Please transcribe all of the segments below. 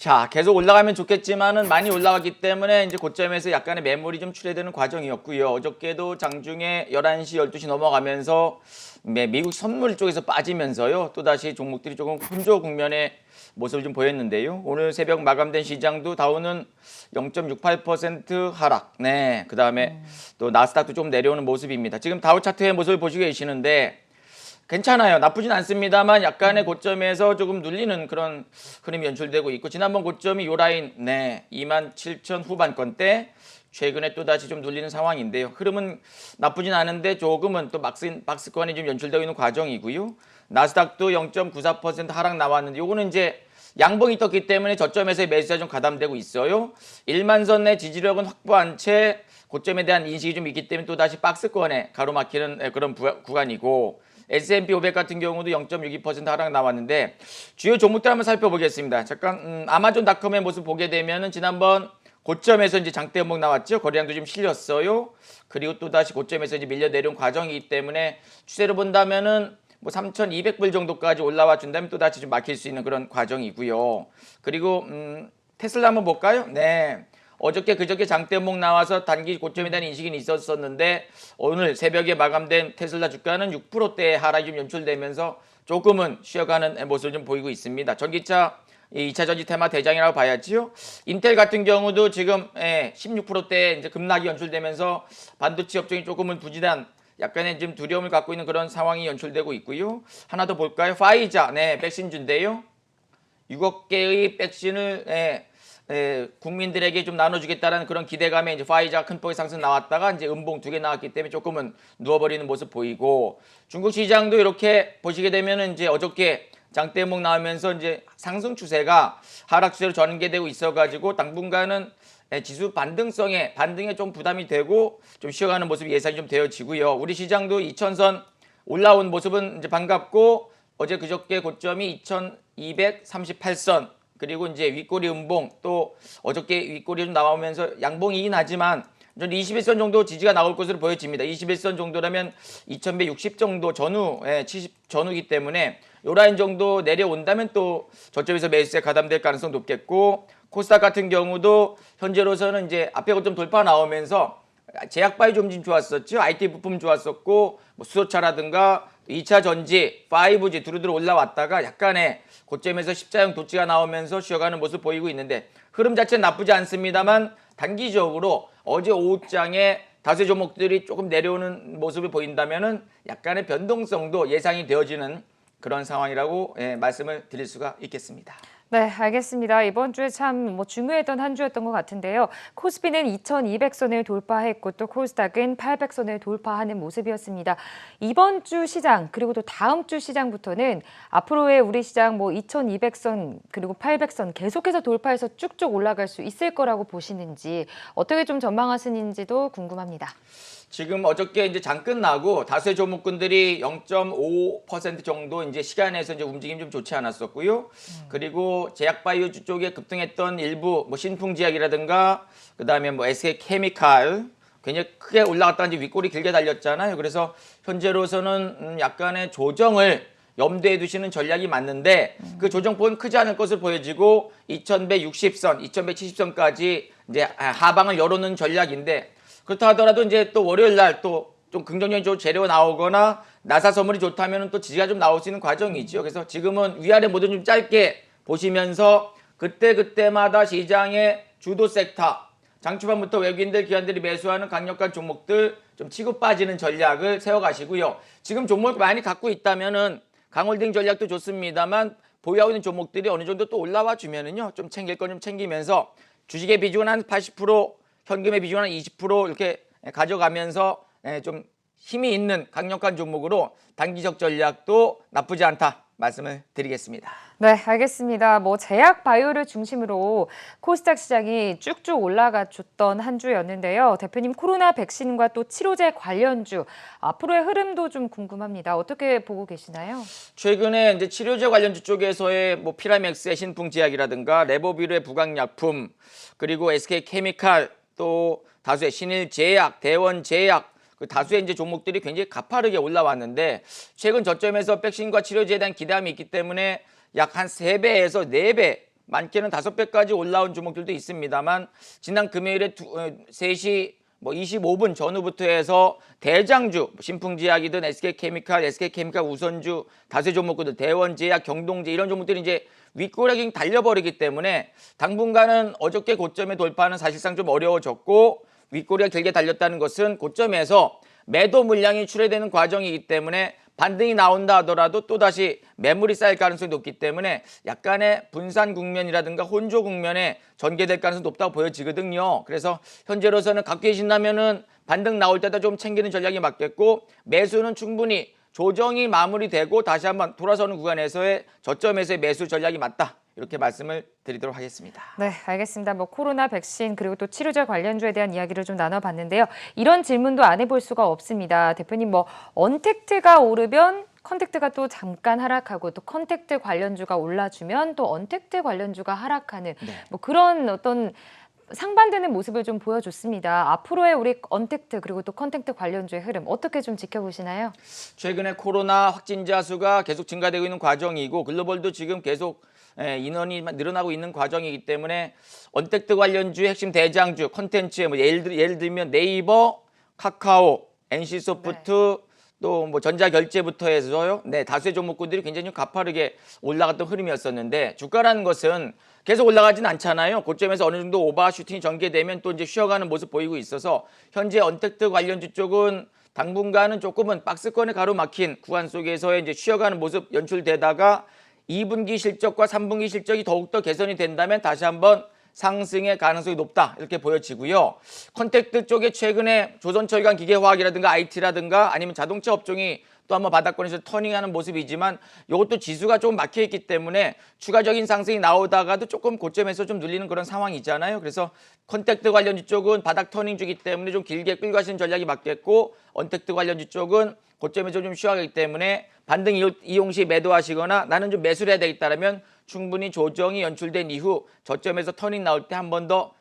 자, 계속 올라가면 좋겠지만은 많이 올라갔기 때문에 이제 고점에서 약간의 매물이 좀 출회되는 과정이었고요. 어저께도 장중에 11시, 12시 넘어가면서 미국 선물 쪽에서 빠지면서요. 또다시 종목들이 조금 혼조 국면의 모습을 좀 보였는데요. 오늘 새벽 마감된 시장도 다우는 0.68% 하락. 네. 그다음에 또 나스닥도 좀 내려오는 모습입니다. 지금 다우 차트의 모습을 보시고 계시는데 괜찮아요. 나쁘진 않습니다만 약간의 고점에서 조금 눌리는 그런 흐름이 연출되고 있고, 지난번 고점이 요 라인 27,000 후반권 대 최근에 또다시 좀 눌리는 상황인데요. 흐름은 나쁘진 않은데 조금은 또 박스권이 좀 연출되고 있는 과정이고요. 나스닥도 0.94% 하락 나왔는데 요거는 이제 양봉이 떴기 때문에 저점에서의 매수가 좀 가담되고 있어요. 1만선 내 지지력은 확보한 채 고점에 대한 인식이 좀 있기 때문에 또다시 박스권에 가로막히는 그런 구간이고, S&P 500 같은 경우도 0.62% 하락 나왔는데 주요 종목들 한번 살펴보겠습니다. 잠깐 아마존닷컴의 모습 보게 되면은 지난번 고점에서 이제 장대 음봉 나왔죠. 거래량도 좀 실렸어요. 그리고 또 다시 고점에서 이제 밀려 내려온 과정이기 때문에 추세를 본다면은 뭐 3,200불 정도까지 올라와 준다면 또 다시 좀 막힐 수 있는 그런 과정이고요. 그리고 테슬라 한번 볼까요? 네. 어저께 그저께 장대목 나와서 단기 고점에 대한 인식이 있었었는데 오늘 새벽에 마감된 테슬라 주가는 6%대의 하락이 좀 연출되면서 조금은 쉬어가는 모습을 좀 보이고 있습니다. 전기차 2차 전지 테마 대장이라고 봐야지요. 인텔 같은 경우도 지금 16%대 이제 급락이 연출되면서 반도체 업종이 조금은 부진한 약간의 지금 두려움을 갖고 있는 그런 상황이 연출되고 있고요. 하나 더 볼까요? 파이자, 백신주인데요. 6억 개의 백신을 국민들에게 좀 나눠주겠다는 그런 기대감에 이제 파이자 큰 폭의 상승 나왔다가 이제 음봉 2개 나왔기 때문에 조금은 누워버리는 모습 보이고, 중국 시장도 이렇게 보시게 되면은 이제 어저께 장대목 나오면서 이제 상승 추세가 하락 추세로 전개되고 있어가지고 당분간은 지수 반등에 좀 부담이 되고 좀 쉬어가는 모습이 예상이 좀 되어지고요. 우리 시장도 2000선 올라온 모습은 이제 반갑고, 어제 그저께 고점이 2238선, 그리고 이제 윗꼬리 음봉, 또 어저께 윗꼬리 좀 나오면서 양봉이긴 하지만 21선 정도 지지가 나올 것으로 보여집니다. 21선 정도라면 2160 정도 전후, 70 전후이기 때문에 요 라인 정도 내려온다면 또 저점에서 매수세 가담될 가능성 높겠고, 코스닥 같은 경우도 현재로서는 이제 앞에 고점 돌파 나오면서 제약바이오 좀 좋았었죠. IT 부품 좋았었고, 뭐 수소차라든가 2차 전지, 5G 두루두루 올라왔다가 약간의 고점에서 십자형 도치가 나오면서 쉬어가는 모습 보이고 있는데, 흐름 자체는 나쁘지 않습니다만 단기적으로 어제 오후장에 다수의 종목들이 조금 내려오는 모습을 보인다면은 약간의 변동성도 예상이 되어지는 그런 상황이라고 말씀을 드릴 수가 있겠습니다. 네, 알겠습니다. 이번 주에 참 중요했던 한 주였던 것 같은데요. 코스피는 2200선을 돌파했고 또 코스닥은 800선을 돌파하는 모습이었습니다. 이번 주 시장 그리고 또 다음 주 시장부터는 앞으로의 우리 시장 2200선 그리고 800선 계속해서 돌파해서 쭉쭉 올라갈 수 있을 거라고 보시는지, 어떻게 좀 전망하시는지도 궁금합니다. 지금 어저께 이제 장 끝나고 다수의 종목군들이 0.5% 정도 이제 시간에서 이제 움직임 좀 좋지 않았었고요. 그리고 제약바이오주 쪽에 급등했던 일부 신풍제약이라든가 그다음에 SK 케미칼 굉장히 크게 올라갔다 이제 윗골이 길게 달렸잖아요. 그래서 현재로서는 약간의 조정을 염두에 두시는 전략이 맞는데 그 조정폭은 크지 않을 것으로 보여지고 2160선, 2170선까지 이제 하방을 열어놓는 전략인데, 그렇다 하더라도 이제 또 월요일 날 또 좀 긍정적인 재료가 나오거나 나사 선물이 좋다면 또 지지가 좀 나올 수 있는 과정이죠. 그래서 지금은 위아래 모두 좀 짧게 보시면서 그때그때마다 시장의 주도 섹터, 장초반부터 외국인들, 기관들이 매수하는 강력한 종목들 좀 치고 빠지는 전략을 세워가시고요. 지금 종목을 많이 갖고 있다면은 강홀딩 전략도 좋습니다만 보유하고 있는 종목들이 어느 정도 또 올라와 주면은요, 좀 챙길 건 좀 챙기면서 주식의 비중은 한 80%, 현금의 비중은 한 20% 이렇게 가져가면서 좀 힘이 있는 강력한 종목으로 단기적 전략도 나쁘지 않다 말씀을 드리겠습니다. 네, 알겠습니다. 제약 바이오를 중심으로 코스닥 시장이 쭉쭉 올라가 줬던 한 주였는데요. 대표님, 코로나 백신과 또 치료제 관련주 앞으로의 흐름도 좀 궁금합니다. 어떻게 보고 계시나요? 최근에 이제 치료제 관련주 쪽에서의 피라맥스의 신풍제약이라든가 레보비르의 부강약품, 그리고 SK 케미칼, 또 다수의 신일제약, 대원제약, 그 다수의 이제 종목들이 굉장히 가파르게 올라왔는데, 최근 저점에서 백신과 치료제에 대한 기대감이 있기 때문에 약 한 3배에서 4배 많게는 5배까지 올라온 종목들도 있습니다만 지난 금요일에 3시 25분 전후부터 해서 대장주, 신풍제약이든 SK케미칼 우선주, 다수의 종목들, 대원제약, 경동제 이런 종목들이 이제 윗꼬리가 달려버리기 때문에 당분간은 어저께 고점에 돌파는 사실상 좀 어려워졌고 윗꼬리가 길게 달렸다는 것은 고점에서 매도 물량이 출회되는 과정이기 때문에 반등이 나온다 하더라도 또다시 매물이 쌓일 가능성이 높기 때문에 약간의 분산 국면이라든가 혼조 국면에 전개될 가능성이 높다고 보여지거든요. 그래서 현재로서는 갖고 계신다면은 반등 나올 때다 좀 챙기는 전략이 맞겠고 매수는 충분히 조정이 마무리되고 다시 한번 돌아서는 구간에서의 저점에서의 매수 전략이 맞다. 이렇게 말씀을 드리도록 하겠습니다. 네, 알겠습니다. 코로나 백신 그리고 또 치료제 관련주에 대한 이야기를 좀 나눠봤는데요. 이런 질문도 안 해볼 수가 없습니다. 대표님, 언택트가 오르면 컨택트가 또 잠깐 하락하고 또 컨택트 관련주가 올라주면 또 언택트 관련주가 하락하는 그런 어떤 상반되는 모습을 좀 보여줬습니다. 앞으로의 우리 언택트 그리고 또 컨택트 관련주의 흐름 어떻게 좀 지켜보시나요? 최근에 코로나 확진자 수가 계속 증가되고 있는 과정이고 글로벌도 지금 계속 인원이 늘어나고 있는 과정이기 때문에 언택트 관련주의 핵심 대장주 콘텐츠에 예를 들면 네이버, 카카오, NC소프트 또 전자결제부터 해서요. 다수의 종목군들이 굉장히 가파르게 올라갔던 흐름이었었는데 주가라는 것은 계속 올라가진 않잖아요. 고점에서 어느 정도 오버슈팅이 전개되면 또 이제 쉬어가는 모습 보이고 있어서 현재 언택트 관련주 쪽은 당분간은 조금은 박스권에 가로막힌 구간 속에서의 이제 쉬어가는 모습 연출되다가 2분기 실적과 3분기 실적이 더욱더 개선이 된다면 다시 한번 상승의 가능성이 높다 이렇게 보여지고요. 컨택트 쪽에 최근에 조선철강 기계화학이라든가 IT라든가 아니면 자동차 업종이 또 한번 바닥권에서 터닝하는 모습이지만 이것도 지수가 좀 막혀있기 때문에 추가적인 상승이 나오다가도 조금 고점에서 좀 눌리는 그런 상황이잖아요. 그래서 컨택트 관련주 쪽은 바닥 터닝 주기 때문에 좀 길게 끌고 가시는 전략이 맞겠고 언택트 관련주 쪽은 고점에서 좀 쉬어가기 때문에 반등 이용 시 매도하시거나 나는 좀 매수를 해야 되겠다라면 충분히 조정이 연출된 이후 저점에서 터닝 나올 때 한 번 더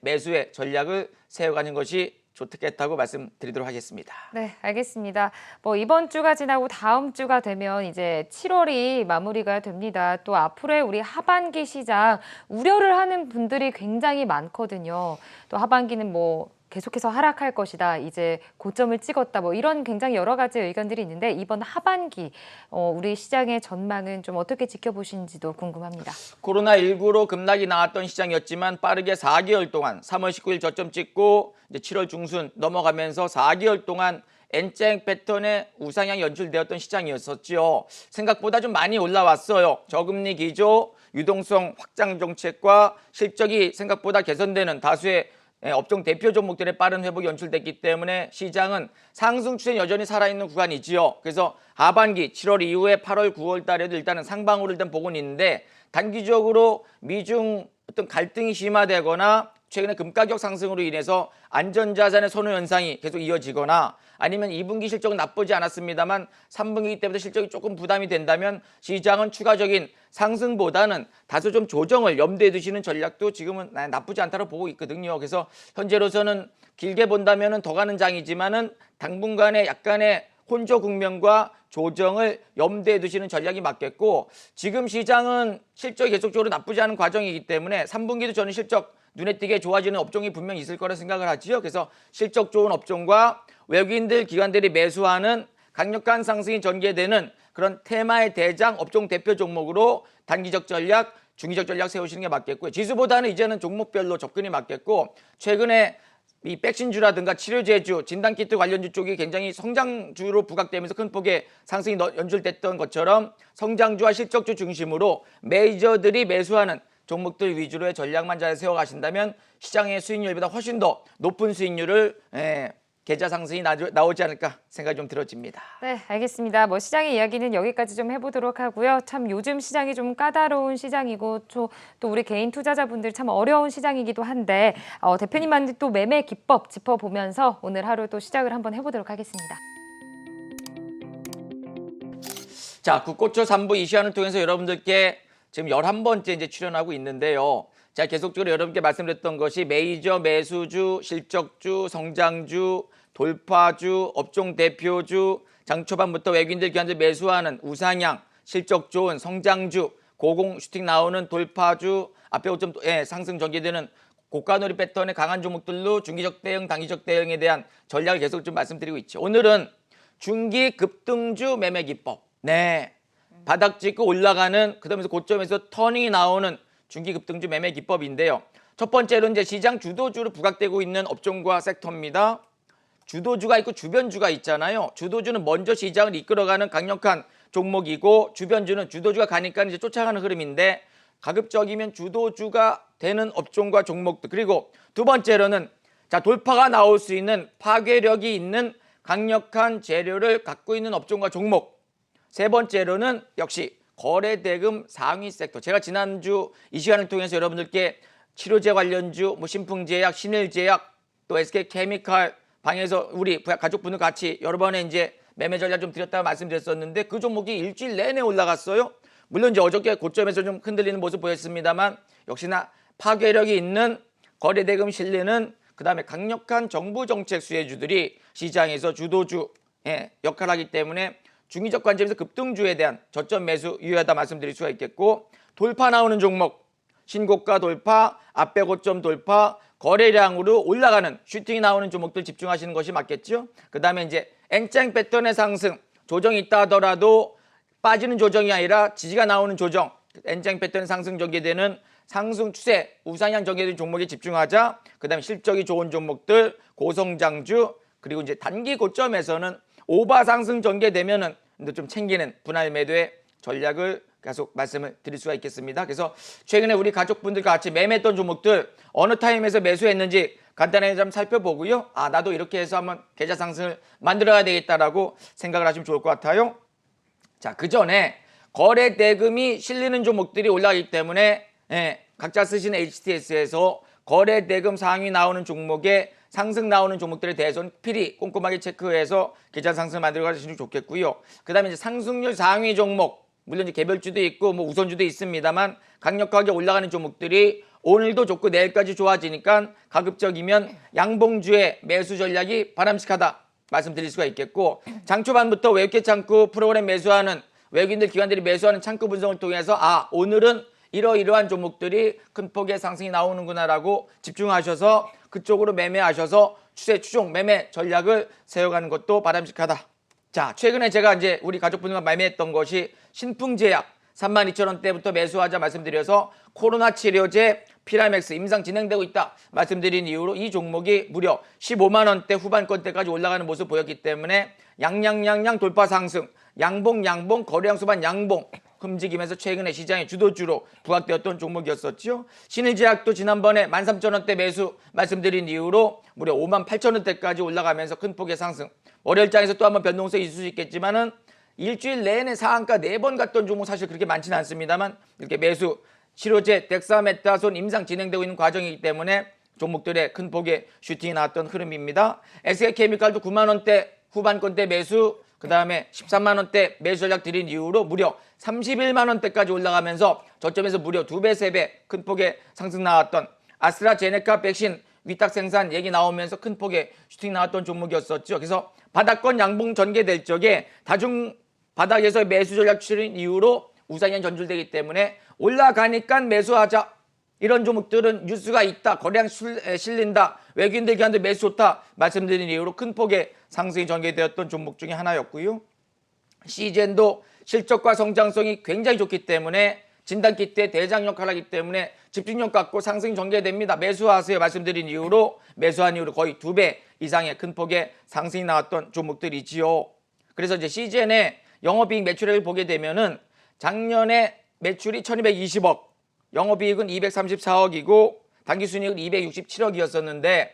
매수의 전략을 세워가는 것이 좋겠다고 말씀드리도록 하겠습니다. 네, 알겠습니다. 이번 주가 지나고 다음 주가 되면 이제 7월이 마무리가 됩니다. 또 앞으로의 우리 하반기 시장 우려를 하는 분들이 굉장히 많거든요. 또 하반기는 계속해서 하락할 것이다. 이제 고점을 찍었다. 이런 굉장히 여러 가지 의견들이 있는데 이번 하반기 우리 시장의 전망은 좀 어떻게 지켜보시는지도 궁금합니다. 코로나19로 급락이 나왔던 시장이었지만 빠르게 4개월 동안 3월 19일 저점 찍고 이제 7월 중순 넘어가면서 4개월 동안 N자형 패턴의 우상향이 연출되었던 시장이었었죠. 생각보다 좀 많이 올라왔어요. 저금리 기조, 유동성 확장 정책과 실적이 생각보다 개선되는 다수의 업종 대표 종목들의 빠른 회복이 연출됐기 때문에 시장은 상승 추세는 여전히 살아있는 구간이지요. 그래서 하반기 7월 이후에 8월, 9월 달에도 일단은 상방으로 일단 보고는 있는데 단기적으로 미중 어떤 갈등이 심화되거나 최근에 금가격 상승으로 인해서 안전자산의 선호 현상이 계속 이어지거나 아니면 2분기 실적은 나쁘지 않았습니다만 3분기 때부터 실적이 조금 부담이 된다면 시장은 추가적인 상승보다는 다소 좀 조정을 염두에 두시는 전략도 지금은 나쁘지 않다고 보고 있거든요. 그래서 현재로서는 길게 본다면 더 가는 장이지만은 당분간의 약간의 혼조 국면과 조정을 염두에 두시는 전략이 맞겠고 지금 시장은 실적이 계속적으로 나쁘지 않은 과정이기 때문에 3분기도 저는 실적 눈에 띄게 좋아지는 업종이 분명히 있을 거라 생각을 하지요. 그래서 실적 좋은 업종과 외국인들, 기관들이 매수하는 강력한 상승이 전개되는 그런 테마의 대장 업종 대표 종목으로 단기적 전략, 중기적 전략 세우시는 게 맞겠고요. 지수보다는 이제는 종목별로 접근이 맞겠고 최근에 이 백신주라든가 치료제주, 진단키트 관련주 쪽이 굉장히 성장주로 부각되면서 큰 폭의 상승이 연출됐던 것처럼 성장주와 실적주 중심으로 메이저들이 매수하는 종목들 위주로의 전략만 잘 세워가신다면 시장의 수익률보다 훨씬 더 높은 수익률을 계좌 상승이 나오지 않을까 생각이 좀 들어집니다. 네, 알겠습니다. 시장의 이야기는 여기까지 좀 해보도록 하고요. 참 요즘 시장이 좀 까다로운 시장이고 또 우리 개인 투자자분들 참 어려운 시장이기도 한데 대표님한테 또 매매 기법 짚어보면서 오늘 하루 또 시작을 한번 해보도록 하겠습니다. 자, 국고초 3부 이 시간을 통해서 여러분들께 지금 11번째 이제 출연하고 있는데요. 제가 계속적으로 여러분께 말씀드렸던 것이 메이저 매수주, 실적주, 성장주, 돌파주, 업종 대표주, 장 초반부터 외국인들 기관들 매수하는 우상향, 실적 좋은 성장주, 고공 슈팅 나오는 돌파주 앞에 5점 상승 전개되는 고가놀이 패턴의 강한 종목들로 중기적 대응, 단기적 대응에 대한 전략을 계속 좀 말씀드리고 있죠. 오늘은 중기 급등주 매매 기법. 네. 바닥 찍고 올라가는 그다음에서 고점에서 터닝이 나오는 중기 급등주 매매 기법인데요. 첫 번째로 이제 시장 주도주로 부각되고 있는 업종과 섹터입니다. 주도주가 있고 주변주가 있잖아요. 주도주는 먼저 시장을 이끌어가는 강력한 종목이고 주변주는 주도주가 가니까 이제 쫓아가는 흐름인데 가급적이면 주도주가 되는 업종과 종목들 그리고 두 번째로는 자 돌파가 나올 수 있는 파괴력이 있는 강력한 재료를 갖고 있는 업종과 종목 세 번째로는 역시 거래대금 상위 섹터 제가 지난주 이 시간을 통해서 여러분들께 치료제 관련주, 뭐 신풍제약, 신일제약 또 SK케미칼 방에서 우리 가족분들 같이 여러 번에 이제 매매 전략 좀 드렸다고 말씀드렸었는데 그 종목이 일주일 내내 올라갔어요. 물론 이제 어저께 고점에서 좀 흔들리는 모습 보였습니다만 역시나 파괴력이 있는 거래대금 실리는 그다음에 강력한 정부 정책 수혜주들이 시장에서 주도주 역할을 하기 때문에 중의적 관점에서 급등주에 대한 저점 매수 유효하다 말씀드릴 수가 있겠고 돌파 나오는 종목 신고가 돌파, 앞배 고점 돌파, 거래량으로 올라가는 슈팅이 나오는 종목들 집중하시는 것이 맞겠죠. 그 다음에 이제 N장 패턴의 상승, 조정이 있다 하더라도 빠지는 조정이 아니라 지지가 나오는 조정, N장 패턴 상승 전개되는 상승 추세, 우상향 전개되는 종목에 집중하자. 그 다음에 실적이 좋은 종목들, 고성장주, 그리고 이제 단기 고점에서는 오바 상승 전개되면은 좀 챙기는 분할 매도의 전략을 계속 말씀을 드릴 수가 있겠습니다. 그래서 최근에 우리 가족분들과 같이 매매했던 종목들 어느 타임에서 매수했는지 간단하게 좀 살펴보고요. 아 나도 이렇게 해서 한번 계좌 상승을 만들어야 되겠다라고 생각을 하시면 좋을 것 같아요. 자, 그 전에 거래 대금이 실리는 종목들이 올라가기 때문에 각자 쓰시는 HTS에서 거래 대금 상위 나오는 종목에 상승 나오는 종목들에 대해서는 필히 꼼꼼하게 체크해서 계좌 상승을 만들어 가시면 좋겠고요. 그 다음에 이제 상승률 상위 종목 물론 이제 개별주도 있고 뭐 우선주도 있습니다만 강력하게 올라가는 종목들이 오늘도 좋고 내일까지 좋아지니까 가급적이면 양봉주의 매수 전략이 바람직하다 말씀드릴 수가 있겠고 장 초반부터 외국계 창구 프로그램 매수하는 외국인들 기관들이 매수하는 창구 분석을 통해서 아 오늘은 이러이러한 종목들이 큰 폭의 상승이 나오는구나라고 집중하셔서 그쪽으로 매매하셔서 추세 추종 매매 전략을 세워가는 것도 바람직하다. 자, 최근에 제가 이제 우리 가족분들과 매매했던 것이 신풍제약 32,000원대부터 매수하자 말씀드려서 코로나 치료제 피라맥스 임상 진행되고 있다 말씀드린 이후로 이 종목이 무려 15만 원대 후반권대까지 올라가는 모습 보였기 때문에 양양양양 돌파 상승 양봉 거래량 수반 양봉 움직이면서 최근에 시장의 주도주로 부각되었던 종목이었었죠. 신일제약도 지난번에 13,000원대 매수 말씀드린 이후로 무려 58,000원대까지 올라가면서 큰 폭의 상승. 월요일장에서 또 한번 변동성이 있을 수 있겠지만은 일주일 내내 상한가 4번 갔던 종목 사실 그렇게 많지는 않습니다만 이렇게 매수 치료제 덱사메타손 임상 진행되고 있는 과정이기 때문에 종목들의 큰 폭의 슈팅이 나왔던 흐름입니다. SK케미칼도 9만 원대 후반권대 매수 그 다음에 13만 원대 매수 전략 드린 이후로 무려 31만 원대까지 올라가면서 저점에서 무려 2배, 3배 큰 폭의 상승 나왔던 아스트라제네카 백신 위탁 생산 얘기 나오면서 큰 폭의 슈팅 나왔던 종목이었었죠. 그래서 바닥권 양봉 전개될 적에 다중 바닥에서 매수 전략 추진 이후로 우상향 전줄되기 때문에 올라가니까 매수하자. 이런 종목들은 뉴스가 있다. 거래량 실린다. 외국인들 기관들 매수 좋다. 말씀드린 이후로 큰 폭의 상승이 전개되었던 종목 중에 하나였고요. 시젠도 실적과 성장성이 굉장히 좋기 때문에 진단키트의 대장 역할을 하기 때문에 집중력 갖고 상승이 전개됩니다. 매수하세요 말씀드린 이후로 매수한 이후로 거의 2배 이상의 큰 폭의 상승이 나왔던 종목들이지요. 그래서 이제 시젠의 영업이익 매출액을 보게 되면은 작년에 매출이 1220억, 영업이익은 234억이고 당기순이익은 267억이었었는데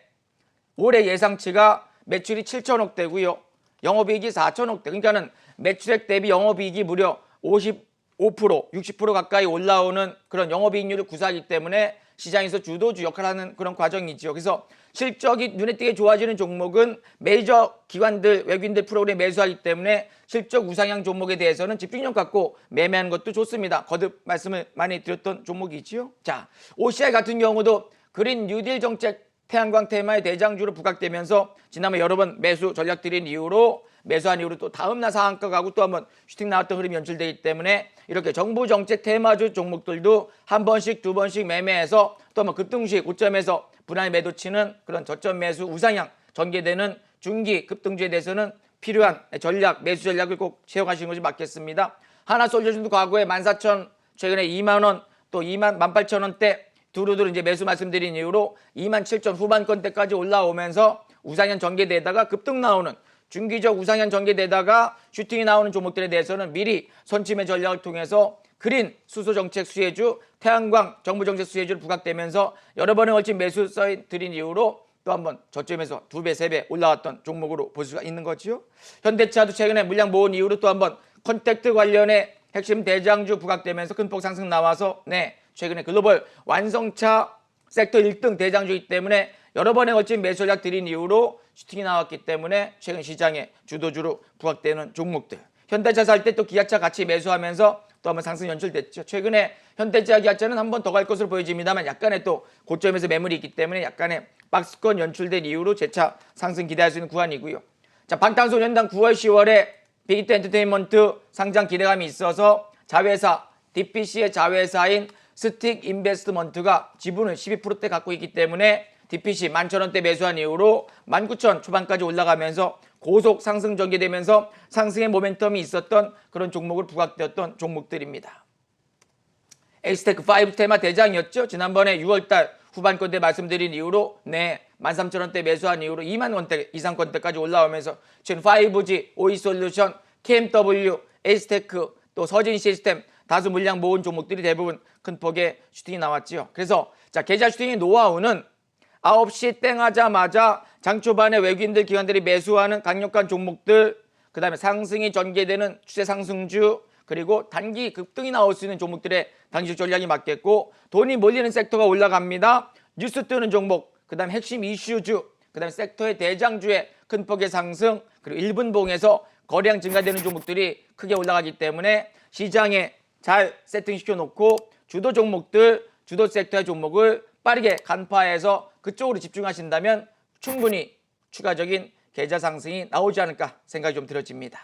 올해 예상치가 매출이 7천억대고요. 영업이익이 4천억대. 그러니까는 매출액 대비 영업이익이 무려 55%, 60% 가까이 올라오는 그런 영업이익률을 구사하기 때문에 시장에서 주도주 역할을 하는 그런 과정이죠. 그래서 실적이 눈에 띄게 좋아지는 종목은 메이저 기관들, 외국인들 프로그램 매수하기 때문에 실적 우상향 종목에 대해서는 집중력 갖고 매매하는 것도 좋습니다. 거듭 말씀을 많이 드렸던 종목이지요. 자, OCI 같은 경우도 그린 뉴딜 정책 태양광 테마의 대장주로 부각되면서 지난해 여러 번 매수 전략 드린 이후로 매수한 이후로 또 다음날 상한가 가고 또 한번 슈팅 나왔던 흐름이 연출되기 때문에 이렇게 정부 정책 테마주 종목들도 한 번씩 두 번씩 매매해서 또 한번 급등주의 고점에서 분할 매도 치는 그런 저점 매수 우상향 전개되는 중기 급등주에 대해서는 필요한 전략 매수 전략을 꼭 채용하시는 것이 맞겠습니다. 하나솔루션도 과거에 14,000 최근에 2만 원 또 18,000원대 두루두루 이제 매수 말씀드린 이후로 27,000 후반권대까지 올라오면서 우상향 전개되다가 급등 나오는 중기적 우상향 전개되다가 슈팅이 나오는 종목들에 대해서는 미리 선침의 전략을 통해서 그린 수소정책 수혜주, 태양광 정부정책 수혜주를 부각되면서 여러 번에 걸친 매수 사인 드린 이후로 또 한번 저점에서 2배, 3배 올라왔던 종목으로 볼 수가 있는 거죠. 현대차도 최근에 물량 모은 이후로 또 한번 컨택트 관련해 핵심 대장주 부각되면서 큰 폭 상승 나와서 최근에 글로벌 완성차 섹터 1등 대장주이기 때문에 여러 번에 걸친 매수 전략 드린 이후로 슈팅이 나왔기 때문에 최근 시장의 주도주로 부각되는 종목들. 현대차 살 때 또 기아차 같이 매수하면서 또 한번 상승 연출됐죠. 최근에 현대차 기아차는 한 번 더 갈 것으로 보여집니다만 약간의 또 고점에서 매물이 있기 때문에 약간의 박스권 연출된 이후로 재차 상승 기대할 수 있는 구간이고요. 자, 방탄소년단 9월 10월에 빅히트 엔터테인먼트 상장 기대감이 있어서 자회사 DPC의 자회사인 스틱 인베스트먼트가 지분을 12%대 갖고 있기 때문에 DPC 11,000원대 매수한 이후로 19,000 초반까지 올라가면서 고속 상승 전개되면서 상승의 모멘텀이 있었던 그런 종목을 부각되었던 종목들입니다. 에이스테크 5 테마 대장이었죠. 지난번에 6월달 후반권대 말씀드린 이후로 13,000원대 매수한 이후로 2만 원대 이상권대까지 올라오면서 지금 5G, OE솔루션, KMW, 에이스테크, 또 서진 시스템 다수 물량 모은 종목들이 대부분 큰 폭의 슈팅이 나왔지요. 그래서 자, 계좌 슈팅의 노하우는 9시 땡 하자마자 장 초반에 외국인들 기관들이 매수하는 강력한 종목들, 그 다음에 상승이 전개되는 추세 상승주, 그리고 단기 급등이 나올 수 있는 종목들의 단기 전략이 맞겠고, 돈이 몰리는 섹터가 올라갑니다. 뉴스 뜨는 종목, 그 다음에 핵심 이슈주, 그 다음에 섹터의 대장주의 큰 폭의 상승, 그리고 1분봉에서 거래량 증가되는 종목들이 크게 올라가기 때문에 시장에 잘 세팅시켜 놓고 주도 종목들, 주도 섹터의 종목을 빠르게 간파해서 그쪽으로 집중하신다면 충분히 추가적인 계좌 상승이 나오지 않을까 생각이 좀 들어집니다.